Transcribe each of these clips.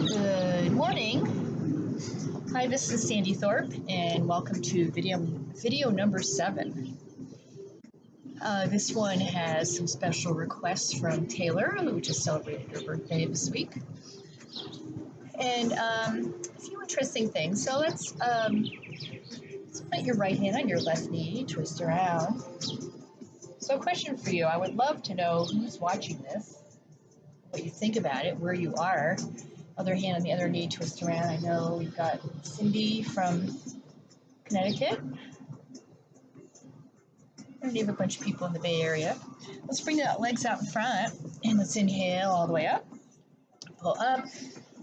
Good morning. Hi, this is Sandy Thorpe, and welcome to video number 7. This one has some special requests from Taylor, who just celebrated her birthday this week, and a few interesting things. So let's put your right hand on your left knee, twist around. So a question for you. I would love to know who's watching this, what you think about it, where you are. Other hand on the other knee, twist around. I know we've got Cindy from Connecticut. And we have a bunch of people in the Bay Area. Let's bring the legs out in front, and let's inhale all the way up. Pull up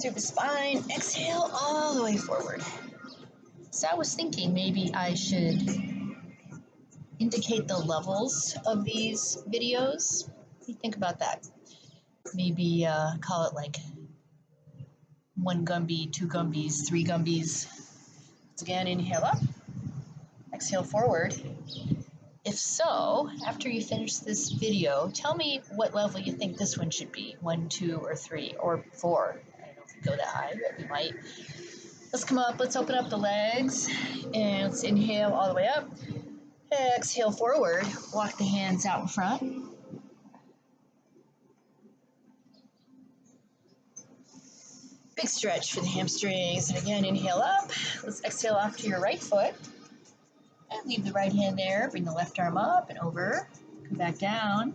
through the spine. Exhale all the way forward. So I was thinking maybe I should indicate the levels of these videos. What do you think about that? Maybe call it like 1 Gumby, 2 Gumbies, 3 Gumbies. Once again, inhale up, exhale forward. If so, after you finish this video, tell me what level you think this one should be, 1, 2, or 3, or 4. I don't know if we go that high, but we might. Let's come up, let's open up the legs, and let's inhale all the way up. Exhale forward, walk the hands out in front. Big stretch for the hamstrings, and again, inhale up. Let's exhale off to your right foot, and leave the right hand there. Bring the left arm up and over, come back down.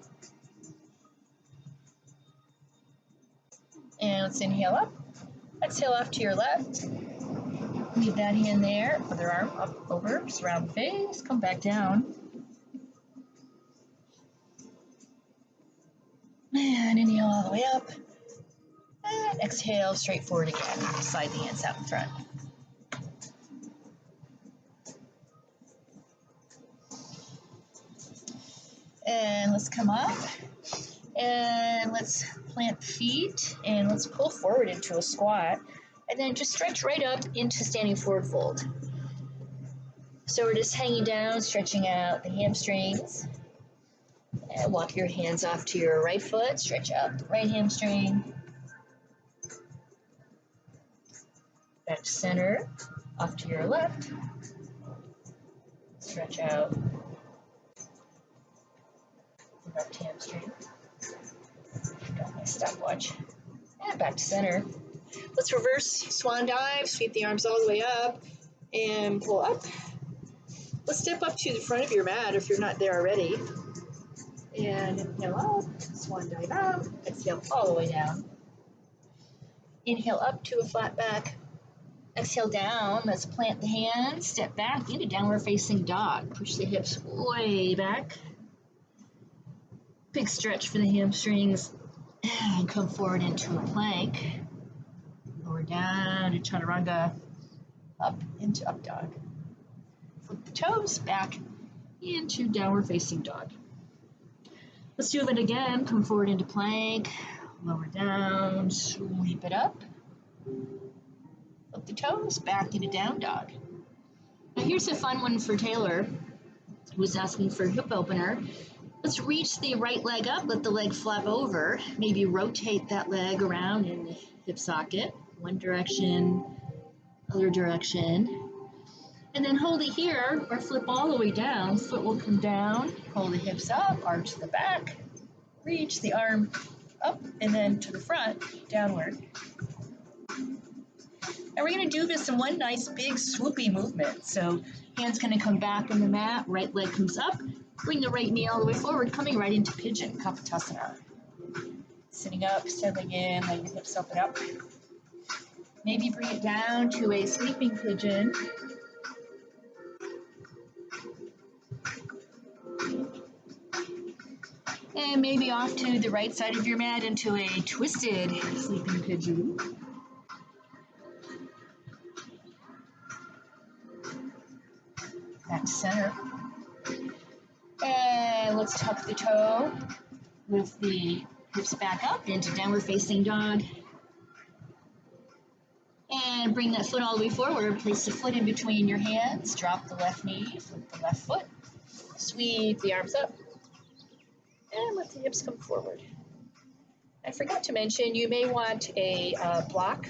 And let's inhale up, exhale off to your left. Leave that hand there, other arm up, over, surround the face, come back down. And inhale all the way up. And exhale, straight forward again. Slide the hands out in front. And let's come up. And let's plant feet. And let's pull forward into a squat. And then just stretch right up into standing forward fold. So we're just hanging down, stretching out the hamstrings. And walk your hands off to your right foot. Stretch out the right hamstring. Back to center, off to your left. Stretch out the left hamstring. Got my stopwatch. And back to center. Let's reverse swan dive, sweep the arms all the way up, and pull up. Let's step up to the front of your mat if you're not there already. And inhale up, swan dive out, exhale all the way down. Inhale up to a flat back. Exhale down, let's plant the hands, step back into downward facing dog. Push the hips way back. Big stretch for the hamstrings. And come forward into a plank. Lower down to chaturanga. Up into up dog. Flip the toes back into downward facing dog. Let's do it again. Come forward into plank. Lower down, sweep it up. Flip the toes, back into down dog. Now here's a fun one for Taylor, who was asking for a hip opener. Let's reach the right leg up, let the leg flap over. Maybe rotate that leg around in the hip socket. One direction, other direction. And then hold it here, or flip all the way down. Foot will come down, hold the hips up, arm to the back. Reach the arm up, and then to the front, downward. And we're going to do this in one nice big swoopy movement. So hands going to come back on the mat, right leg comes up, bring the right knee all the way forward, coming right into pigeon, Vasithasana. Sitting up, settling in, letting the hips open up. Maybe bring it down to a sleeping pigeon. And maybe off to the right side of your mat into a twisted sleeping pigeon. Back to center. And let's tuck the toe with the hips back up into downward facing dog. And bring that foot all the way forward. Place the foot in between your hands. Drop the left knee, flip the left foot. Sweep the arms up. And let the hips come forward. I forgot to mention, you may want a block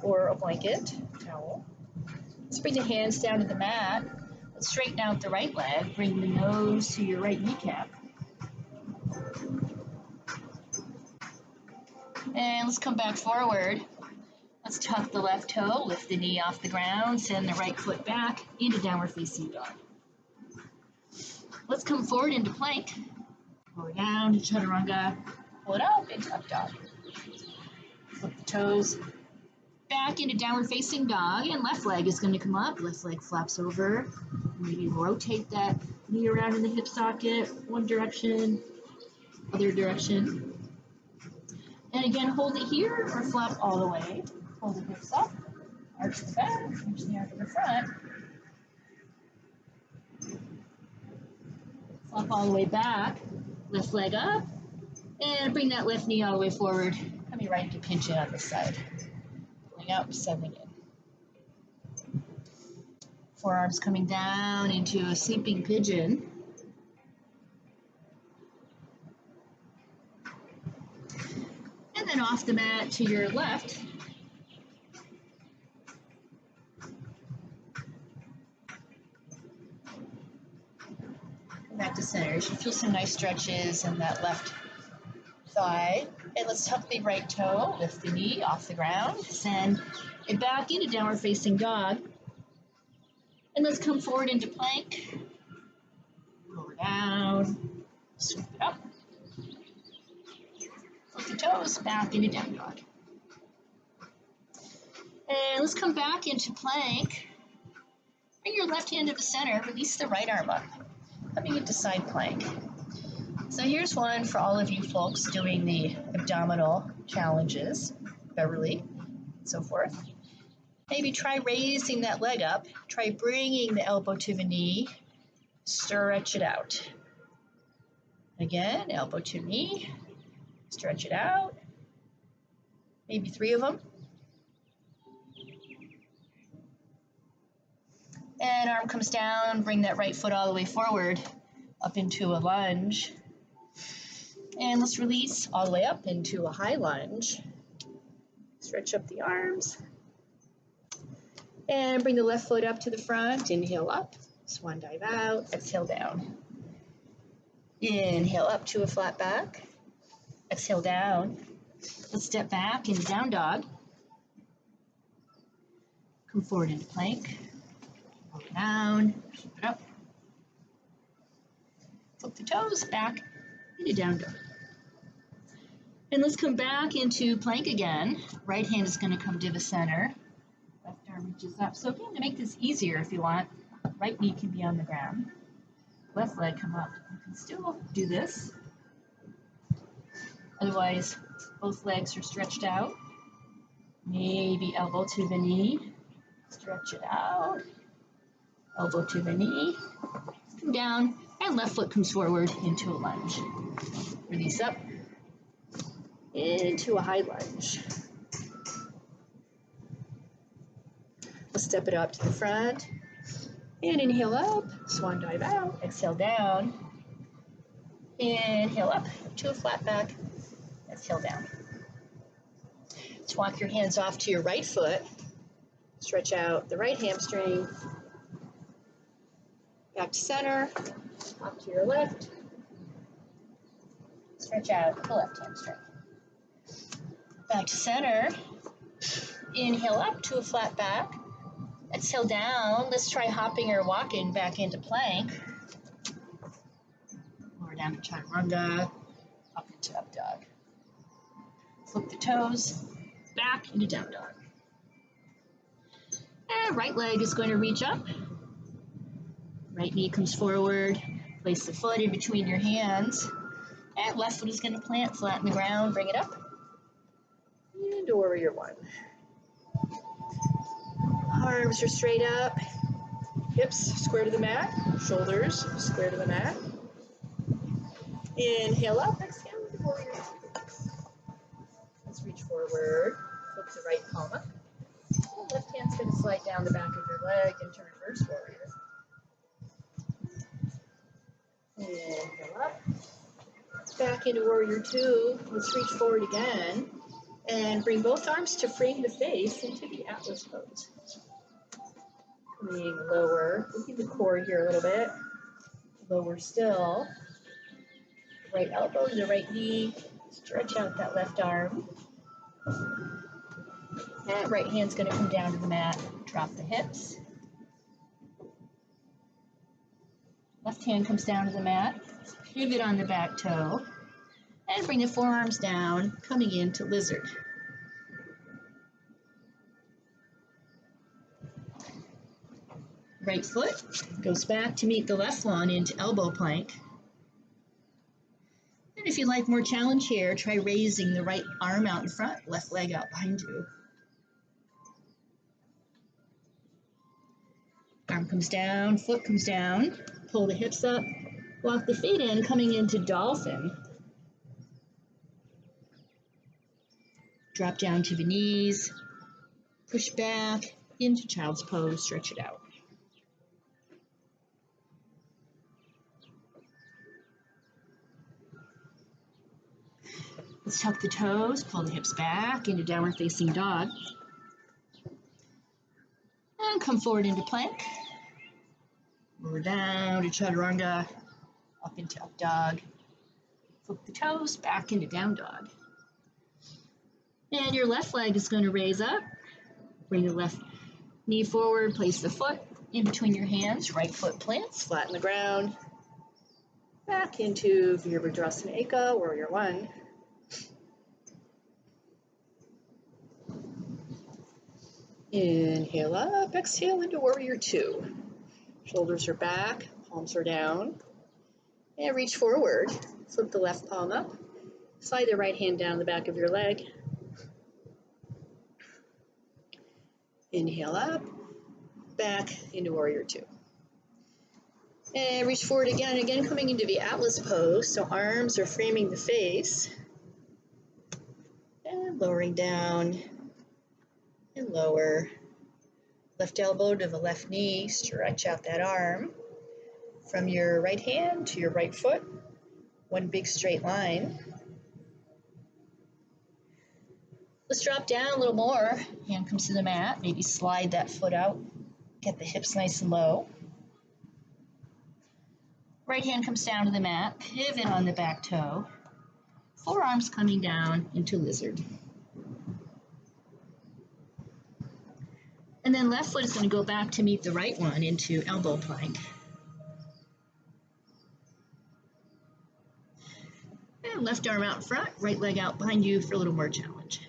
or a blanket, towel. Let's bring the hands down to the mat. Let's straighten out the right leg. Bring the nose to your right kneecap. And let's come back forward. Let's tuck the left toe, lift the knee off the ground, send the right foot back into downward facing dog. Let's come forward into plank. Lower down to chaturanga. Pull it up into up dog. Flip the toes back into downward facing dog, and left leg is going to come up. Left leg flaps over. Maybe rotate that knee around in the hip socket, one direction, other direction. And again, hold it here or flap all the way. Hold the hips up, arch the back, arch the arm to the front. Flop all the way back, left leg up, and bring that left knee all the way forward. Coming right to pinch it on this side. Pulling up, settling in. Forearms coming down into a sleeping pigeon. And then off the mat to your left. Back to center. You should feel some nice stretches in that left thigh. And let's tuck the right toe, lift the knee off the ground, send it back into downward facing dog. And let's come forward into plank. Lower down, sweep it up. Flip the toes back into down dog. And let's come back into plank. Bring your left hand to the center, release the right arm up. Coming into side plank. So here's one for all of you folks doing the abdominal challenges, Beverly, and so forth. Maybe try raising that leg up. Try bringing the elbow to the knee. Stretch it out. Again, elbow to knee. Stretch it out. Maybe 3 of them. And arm comes down, bring that right foot all the way forward, up into a lunge. And let's release all the way up into a high lunge. Stretch up the arms. And bring the left foot up to the front, inhale up, swan dive out, exhale down. Inhale up to a flat back, exhale down. Let's step back into down dog. Come forward into plank. Down, keep it up. Flip the toes back into down dog. And let's come back into plank again. Right hand is going to come to the center. Left arm reaches up. So again, to make this easier if you want, right knee can be on the ground. Left leg come up. You can still do this. Otherwise, both legs are stretched out. Maybe elbow to the knee. Stretch it out. Elbow to the knee, come down, and left foot comes forward into a lunge. Release up, into a high lunge. Let's step it up to the front, and inhale up, swan dive out, exhale down, inhale up to a flat back, exhale down. Let's walk your hands off to your right foot, stretch out the right hamstring, back to center, up to your left, stretch out the left hamstring. Back to center, inhale up to a flat back, exhale down. Let's try hopping or walking back into plank. Lower down to chaturanga, up into up dog. Flip the toes, back into down dog. And right leg is going to reach up. Right knee comes forward, place the foot in between your hands, and left foot is going to plant flat in the ground, bring it up, and warrior one. Arms are straight up, hips square to the mat, shoulders square to the mat. Inhale up, exhale, warrior two. Let's reach forward, flip the right palm up. And left hand's going to slide down the back of your leg into reverse warrior. Inhale up, Back into warrior two. Let's reach forward again and bring both arms to frame the face into the Atlas pose. Coming lower, moving the core here a little bit. Lower still. Right elbow to the right knee. Stretch out that left arm. That right hand's going to come down to the mat. Drop the hips. Left hand comes down to the mat. Pivot on the back toe. And bring the forearms down, coming into lizard. Right foot goes back to meet the left one into elbow plank. And if you like more challenge here, try raising the right arm out in front, left leg out behind you. Arm comes down, foot comes down, pull the hips up, walk the feet in, coming into dolphin. Drop down to the knees, push back into child's pose, stretch it out. Let's tuck the toes, pull the hips back into downward facing dog. And come forward into plank. Lower down to chaturanga, up into up dog. Flip the toes, back into down dog. And your left leg is going to raise up. Bring the left knee forward, place the foot in between your hands. Right foot plants, flat on the ground. Back into Virabhadrasana Eka, warrior one. Inhale up, exhale into warrior two. Shoulders are back, palms are down. And reach forward. Flip the left palm up. Slide the right hand down the back of your leg. Inhale up, back into warrior two. And reach forward again coming into the Atlas pose. So arms are framing the face. And lowering down and lower. Left elbow to the left knee, stretch out that arm. From your right hand to your right foot, one big straight line. Let's drop down a little more. Hand comes to the mat. Maybe slide that foot out. Get the hips nice and low. Right hand comes down to the mat. Pivot on the back toe. Forearms coming down into lizard. And then left foot is going to go back to meet the right one into elbow plank. And left arm out front, right leg out behind you for a little more challenge.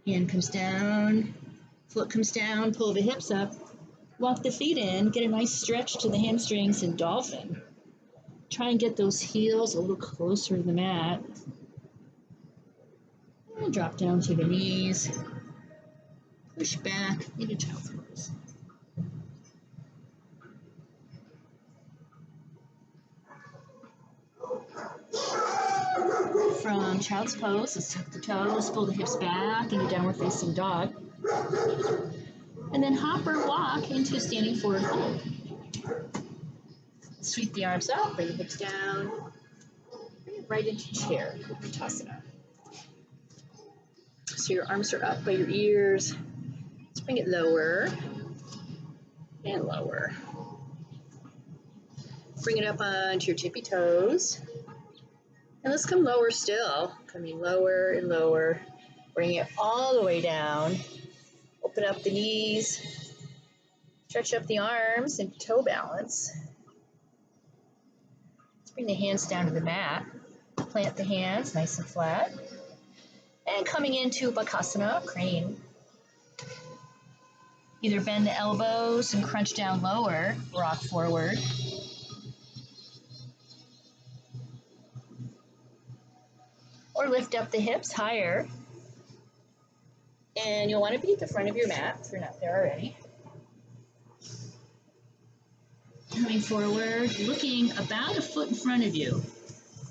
Hand comes down, foot comes down, pull the hips up, walk the feet in, get a nice stretch to the hamstrings in dolphin. Try and get those heels a little closer to the mat. And drop down to the knees, push back into child's pose. From child's pose, let's tuck the toes, pull the hips back into downward facing dog. And then hop or walk into standing forward fold. Sweep the arms up, bring the hips down, bring it right into chair, Vasithasana. So your arms are up by your ears. Let's bring it lower and lower. Bring it up onto your tippy toes. And let's come lower still, coming lower and lower. Bring it all the way down. Open up the knees. Stretch up the arms into toe balance. Let's bring the hands down to the mat. Plant the hands nice and flat. And coming into Bakasana, crane. Either bend the elbows and crunch down lower, rock forward. Or lift up the hips higher. And you'll want to be at the front of your mat if you're not there already. Coming forward, looking about a foot in front of you.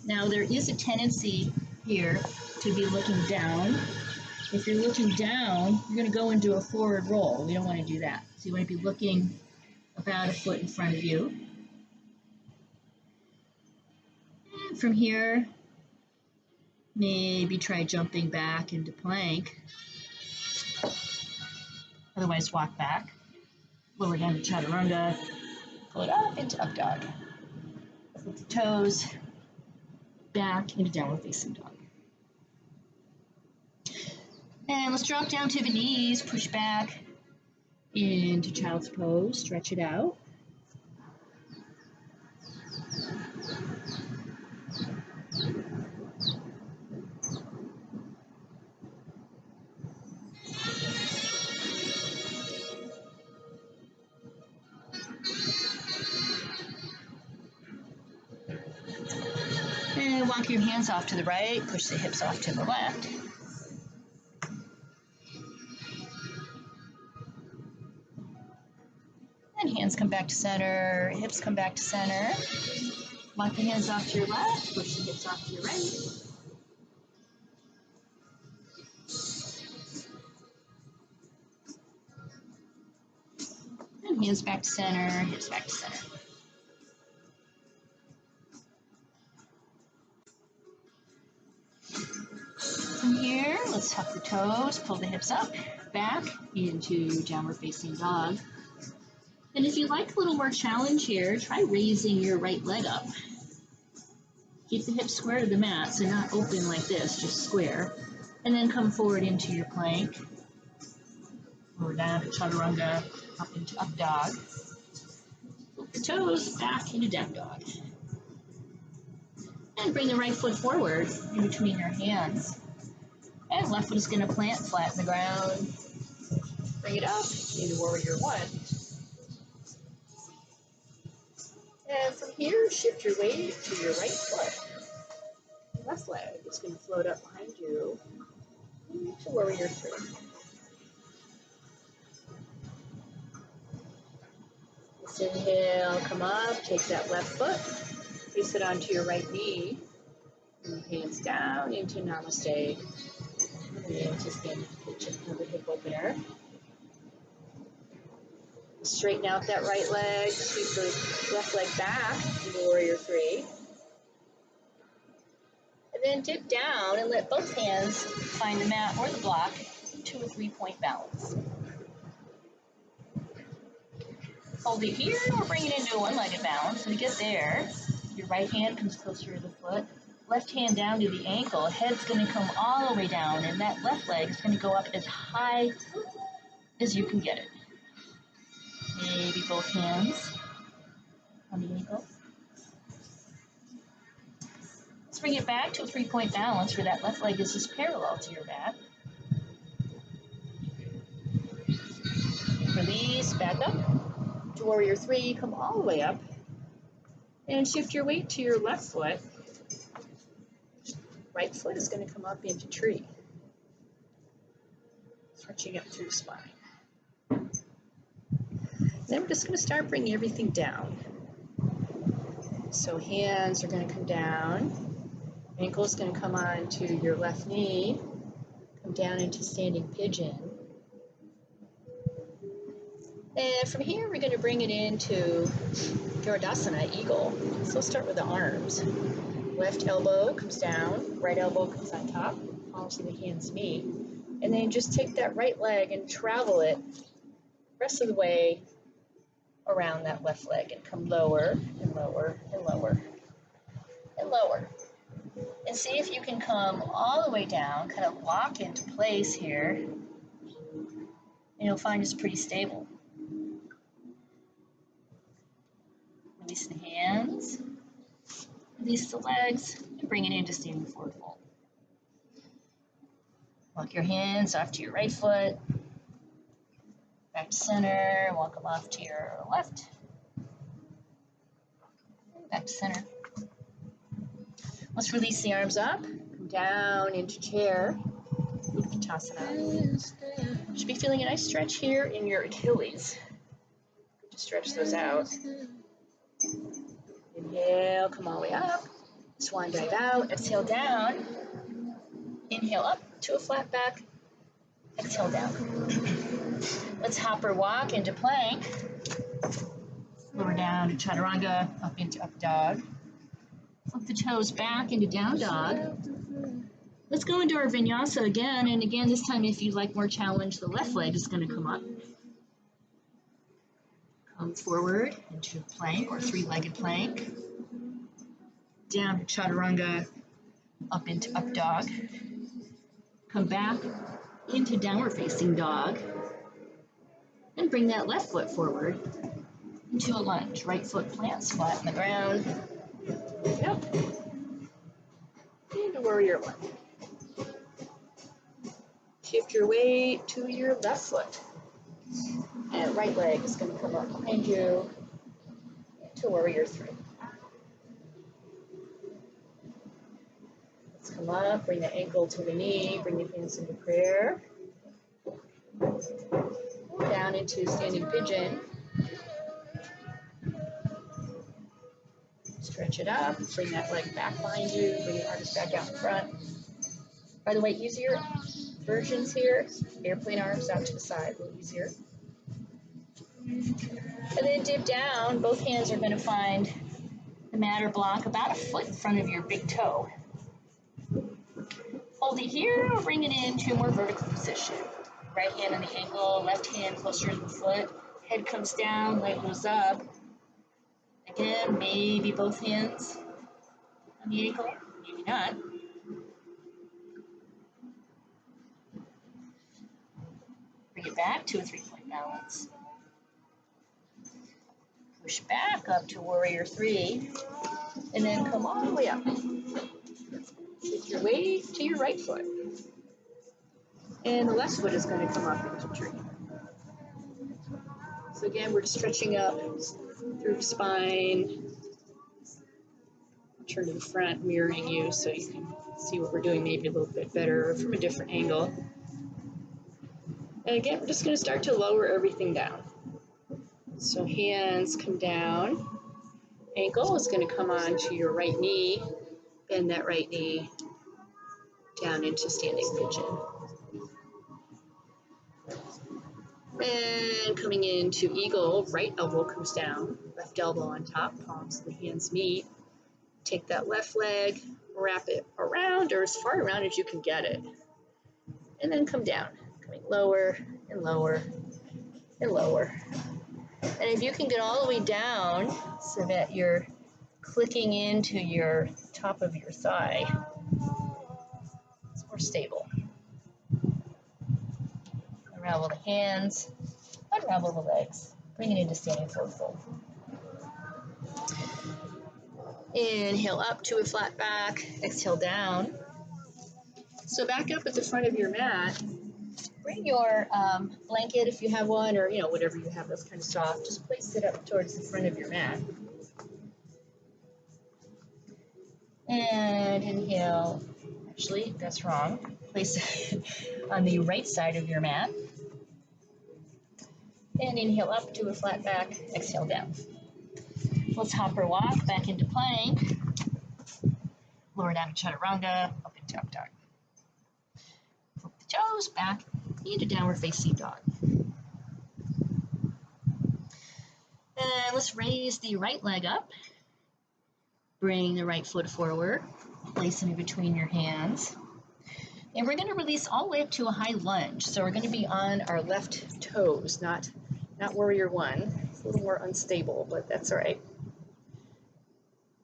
Now there is a tendency here to be looking down. If you're looking down, you're going to go into a forward roll. We don't want to do that. So you want to be looking about a foot in front of you. from here, maybe try jumping back into plank. Otherwise, walk back. Lower down to chaturanga. Pull it up into up dog. Flip the toes back into downward facing dog. And let's drop down to the knees, push back into child's pose, stretch it out. And walk your hands off to the right, push the hips off to the left. And hands come back to center, hips come back to center. Walk the hands off to your left, push the hips off to your right. And hands back to center, hips back to center. From here, let's tuck the toes, pull the hips up, back into downward facing dog. And if you like a little more challenge here, try raising your right leg up. Keep the hips square to the mat, so not open like this, just square. And then come forward into your plank. Or down to chaturanga, up into up dog. Flip the toes back into down dog. And bring the right foot forward in between your hands. And left foot is going to plant flat in the ground. Bring it up into warrior one. And from here, shift your weight to your right foot. Left leg is going to float up behind you to warrior three. Let's inhale, come up, take that left foot, place it onto your right knee, and hands down into namaste. And into standing pigeon, another hip opener. Straighten out that right leg, sweep the left leg back into warrior three. And then dip down and let both hands find the mat or the block to a 3-point balance. Hold it here or bring it into a one-legged balance. So to get there, your right hand comes closer to the foot, left hand down to the ankle, head's going to come all the way down, and that left leg is going to go up as high as you can get it. Maybe both hands on the ankle. Let's bring it back to a 3-point balance where that left leg is just parallel to your mat. Release, back up to warrior three, come all the way up. And shift your weight to your left foot. Right foot is going to come up into tree. Stretching up through the spine. Then we're just going to start bringing everything down. So hands are going to come down. Ankle's going to come on to your left knee. Come down into standing pigeon. And from here, we're going to bring it into Vinyasa eagle. So we'll start with the arms. Left elbow comes down, right elbow comes on top, palms of the hands meet. And then just take that right leg and travel it the rest of the way around that left leg and come lower and lower and lower and lower. And see if you can come all the way down, kind of lock into place here, and you'll find it's pretty stable. Release the hands, release the legs, and bring it into standing forward fold. Walk your hands off to your right foot, back to center, walk them off to your left, back to center. Let's release the arms up, come down into chair, Vasithasana. You should be feeling a nice stretch here in your Achilles. Good to stretch those out. Inhale, come all the way up, swan dive out, exhale down, inhale up to a flat back, exhale down. Let's hop or walk into plank, lower down to chaturanga, up into up dog. Flip the toes back into down dog. Let's go into our vinyasa again, and again, this time if you'd like more challenge, the left leg is going to come up. Come forward into plank or three-legged plank. Down to chaturanga, up into up dog. Come back into downward facing dog. And bring that left foot forward into a lunge. Right foot plants flat on the ground. Yep. Into warrior one. Shift your weight to your left foot. And right leg is going to come up behind you to warrior three. Let's come up, bring the ankle to the knee, bring the hands into prayer. Down into standing pigeon. Stretch it up, bring that leg back behind you, bring your arms back out in front. By the way, easier versions here, airplane arms out to the side, a little easier. And then dip down, both hands are going to find the mat or block about a foot in front of your big toe. Hold it here or bring it into a more vertical position. Right hand on the ankle, left hand closer to the foot. Head comes down, leg goes up. Again, maybe both hands on the ankle, maybe not. Bring it back to a three-point balance. Push back up to warrior three, and then come all the way up. Shift your weight to your right foot. And the left foot is going to come up into tree. So again, we're just stretching up through the spine. Turn to the front, mirroring you so you can see what we're doing maybe a little bit better from a different angle. And again, we're just going to start to lower everything down. So hands come down. Ankle is going to come onto your right knee. Bend that right knee down into standing pigeon. And coming into eagle, right elbow comes down, left elbow on top, palms of the hands meet. Take that left leg, wrap it around or as far around as you can get it. And then come down, coming lower and lower and lower. And if you can get all the way down so that you're clicking into your top of your thigh, it's more stable. Unravel the hands, unravel the legs. Bring it into standing forward fold. Inhale up to a flat back, exhale down. So back up at the front of your mat. Bring your blanket if you have one, or whatever you have that's kind of soft. Just place it up towards the front of your mat. And inhale. Actually, that's wrong. Place it on the right side of your mat. And inhale up to a flat back, exhale down. Let's hop or walk back into plank. Lower down to chaturanga, up into up dog. Flip the toes back into downward facing dog. And let's raise the right leg up. Bring the right foot forward. Place it in between your hands. And we're going to release all the way up to a high lunge. So we're going to be on our left toes, not warrior one. It's a little more unstable, but that's all right.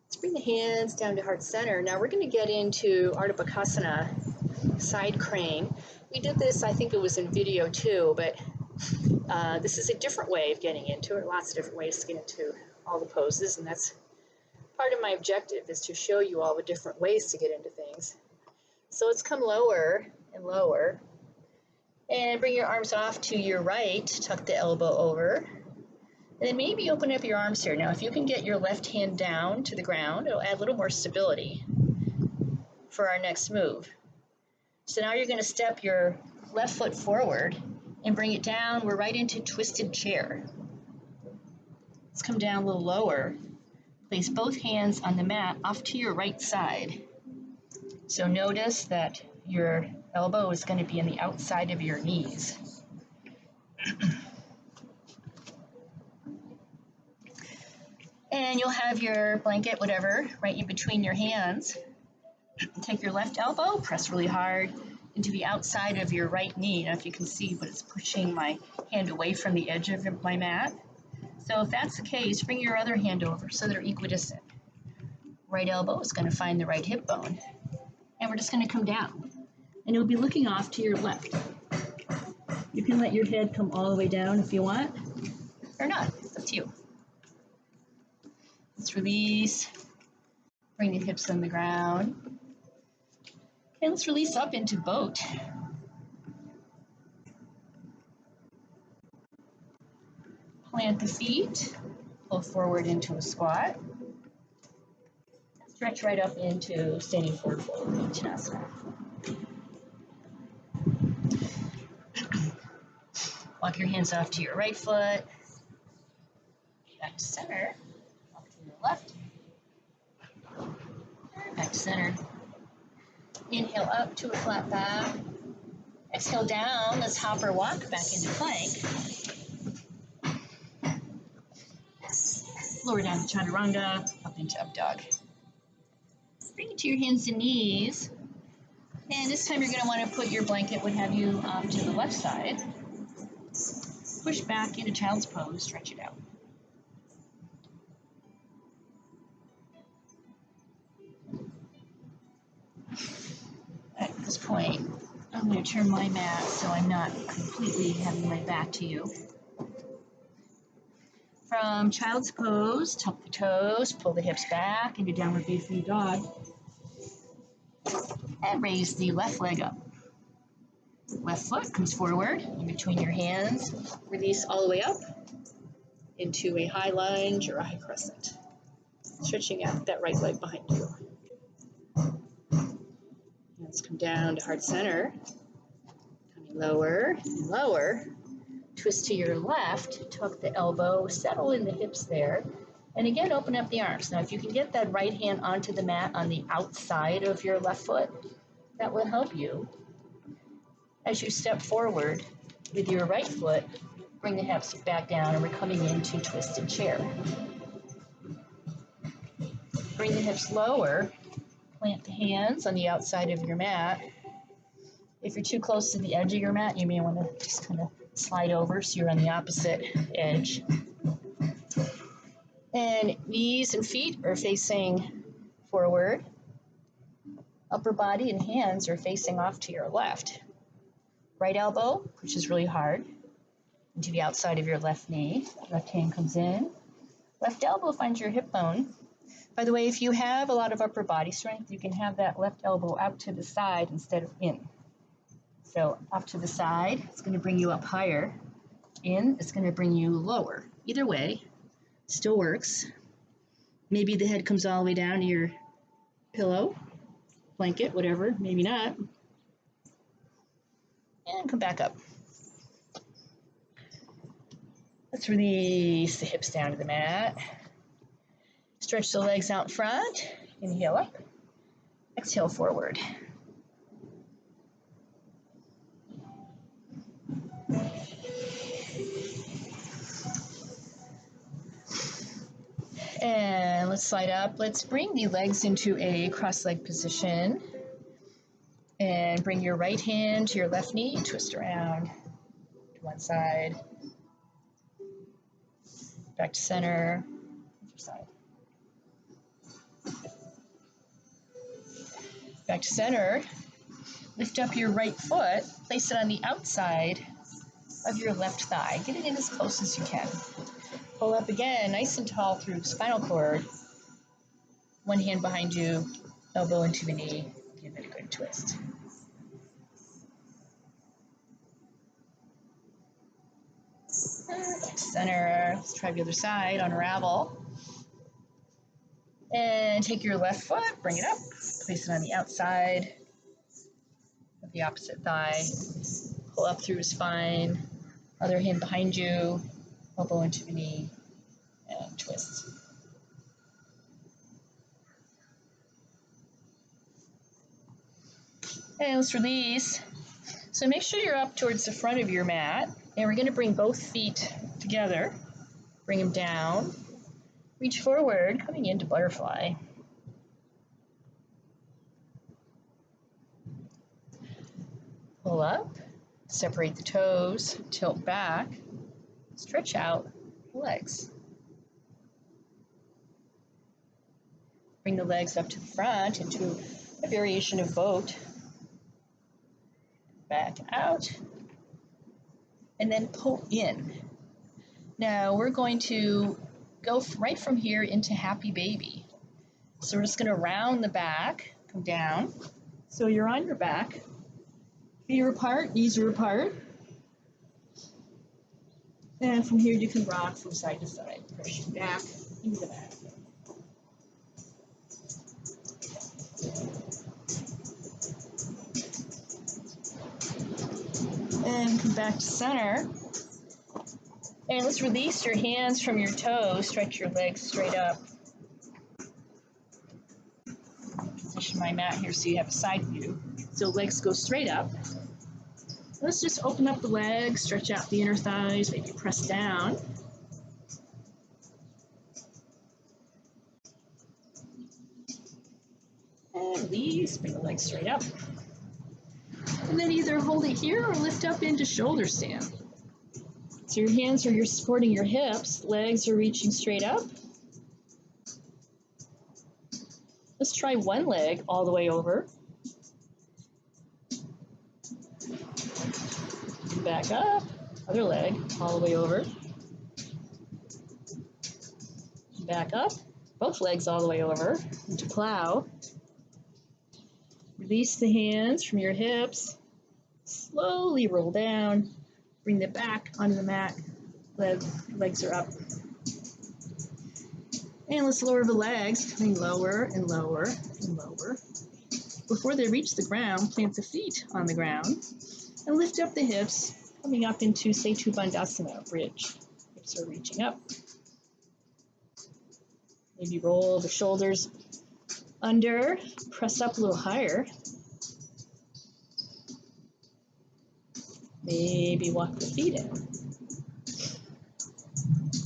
Let's bring the hands down to heart center. Now we're going to get into Ardha Bakasana, side crane. We did this, I think it was in video too, but this is a different way of getting into it. Lots of different ways to get into all the poses, and that's part of my objective, is to show you all the different ways to get into things. So let's come lower and lower, and bring your arms off to your right, tuck the elbow over, and then maybe open up your arms here. Now if you can get your left hand down to the ground, it'll add a little more stability for our next move. So now you're going to step your left foot forward and bring it down. We're right into twisted chair. Let's come down a little lower. Place both hands on the mat off to your right side. So notice that your elbow is going to be on the outside of your knees. And you'll have your blanket, whatever, right in between your hands. Take your left elbow, press really hard into the outside of your right knee. Now, if you can see, but it's pushing my hand away from the edge of my mat. So if that's the case, bring your other hand over so they're equidistant. Right elbow is going to find the right hip bone. And we're just going to come down. And you'll be looking off to your left. You can let your head come all the way down if you want, or not. It's up to you. Let's release. Bring the hips on the ground. Okay, let's release up into boat. Plant the feet. Pull forward into a squat. Stretch right up into standing forward fold, Vasithasana. Walk your hands off to your right foot. Back to center. Off to your left. Back to center. Inhale up to a flat back. Exhale down. Let's hop or walk back into plank. Lower down to chaturanga, up into up dog. Bring it to your hands and knees. And this time you're going to want to put your blanket, what have you, to the left side. Push back into child's pose, stretch it out. At this point, I'm going to turn my mat so I'm not completely having my back to you. From child's pose, tuck the toes, pull the hips back into downward facing dog. And raise the left leg up. Left foot comes forward in between your hands. Release all the way up into a high lunge or a high crescent. Stretching out that right leg behind you. Hands come down to heart center. Coming lower and lower. Twist to your left, tuck the elbow, settle in the hips there. And again, open up the arms. Now, if you can get that right hand onto the mat on the outside of your left foot, that will help you. As you step forward with your right foot, bring the hips back down, and we're coming into twisted chair. Bring the hips lower, plant the hands on the outside of your mat. If you're too close to the edge of your mat, you may want to just kind of slide over so you're on the opposite edge. And knees and feet are facing forward. Upper body and hands are facing off to your left. Right elbow, which is really hard, into the outside of your left knee. Left hand comes in. Left elbow finds your hip bone. By the way, if you have a lot of upper body strength, you can have that left elbow out to the side instead of in. So off to the side, it's going to bring you up higher. In, it's going to bring you lower. Either way, still works. Maybe the head comes all the way down to your pillow, blanket, whatever, maybe not. And come back up. Let's release the hips down to the mat. Stretch the legs out front. Inhale up. Exhale forward. And let's slide up. Let's bring the legs into a cross-leg position. And bring your right hand to your left knee. Twist around to one side. Back to center. Other side. Back to center. Lift up your right foot. Place it on the outside of your left thigh. Get it in as close as you can. Pull up again, nice and tall through the spinal cord. One hand behind you, elbow into the knee. Give it a good twist. Back to center. Let's try the other side. Unravel. And take your left foot, bring it up. Place it on the outside of the opposite thigh. Pull up through spine. Other hand behind you, elbow into the knee, and twist. And let's release. So make sure you're up towards the front of your mat. And we're going to bring both feet together. Bring them down. Reach forward, coming into butterfly. Pull up, separate the toes, tilt back, stretch out the legs. Bring the legs up to the front into a variation of boat. Back out, and then pull in. Now we're going to go right from here into happy baby. So we're just going to round the back, come down. So you're on your back. Feet are apart, knees are apart. And from here you can rock from side to side. Press your back into the mat. And come back to center. And let's release your hands from your toes. Stretch your legs straight up. Position my mat here so you have a side view. So legs go straight up. Let's just open up the legs, stretch out the inner thighs, maybe press down. And release, bring the legs straight up. And then either hold it here or lift up into shoulder stand. So your hands you're supporting your hips, legs are reaching straight up. Let's try one leg all the way over. Back up, other leg all the way over. Back up, both legs all the way over into plow. Release the hands from your hips. Slowly roll down. Bring the back onto the mat. Legs are up. And let's lower the legs, coming lower and lower and lower. Before they reach the ground, plant the feet on the ground and lift up the hips, coming up into Setu Bandhasana, bridge. Hips are reaching up. Maybe roll the shoulders under, press up a little higher. Maybe walk the feet in.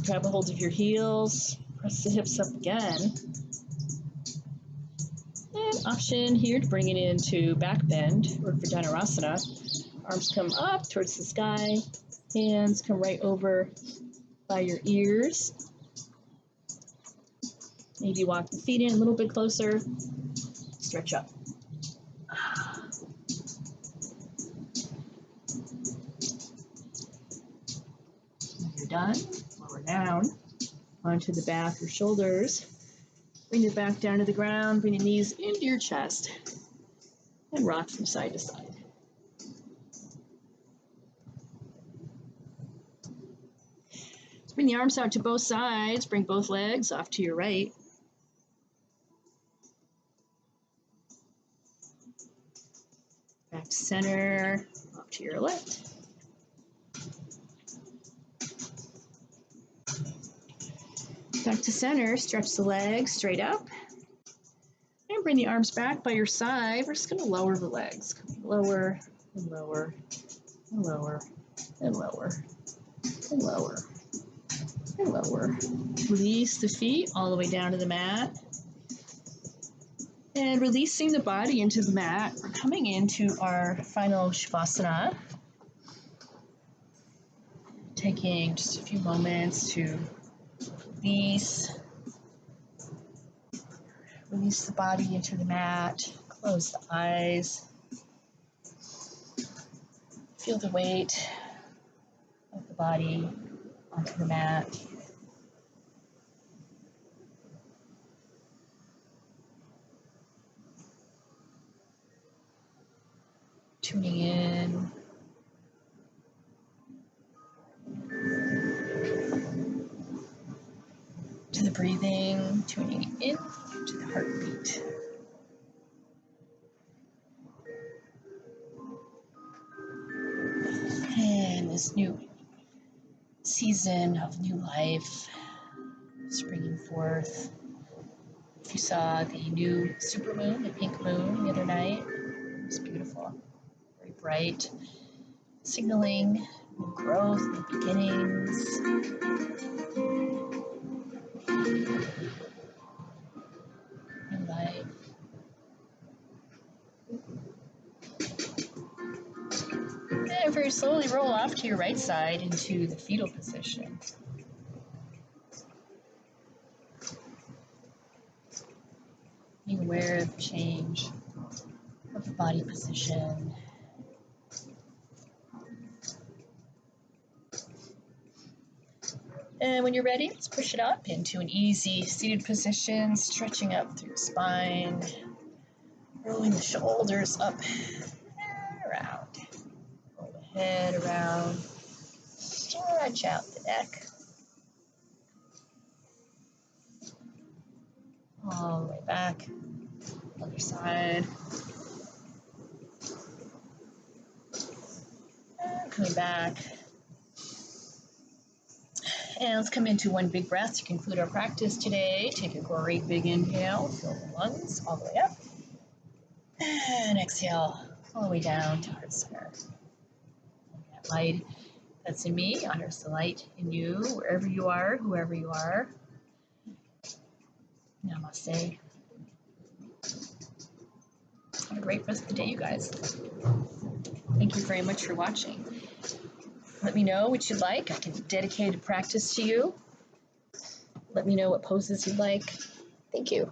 Grab a hold of your heels, press the hips up again. And option here to bring it into back bend or Vidyanarasana. Arms come up towards the sky, hands come right over by your ears. Maybe walk the feet in a little bit closer, stretch up. When you're done, lower down onto the back or shoulders. Bring your back down to the ground, bring your knees into your chest, and rock from side to side. Bring the arms out to both sides, bring both legs off to your right. Back to center, off to your left. Back to center, stretch the legs straight up. And bring the arms back by your side. We're just going to lower the legs. Lower and lower and lower and lower and lower and lower. Release the feet all the way down to the mat. And releasing the body into the mat, we're coming into our final Shavasana. Taking just a few moments to release the body into the mat, close the eyes. Feel the weight of the body onto the mat. Tuning in. To the breathing, tuning in to the heartbeat. And this new season of new life springing forth. If you saw the new supermoon, the pink moon the other night, it was beautiful, very bright, signaling new growth, new beginnings. and light. And very slowly roll off to your right side into the fetal position. Being aware of the change of the body position. And when you're ready, let's push it up into an easy seated position, stretching up through the spine, rolling the shoulders up and around. Roll the head around, stretch out the neck. All the way back, other side. And coming back. And let's come into one big breath to conclude our practice today. Take a great big inhale, fill the lungs all the way up. And exhale all the way down to heart center. That light that's in me honors the light in you, wherever you are, whoever you are. Namaste. Have a great rest of the day, you guys. Thank you very much for watching. Let me know what you'd like. I can dedicate a practice to you. Let me know what poses you'd like. Thank you.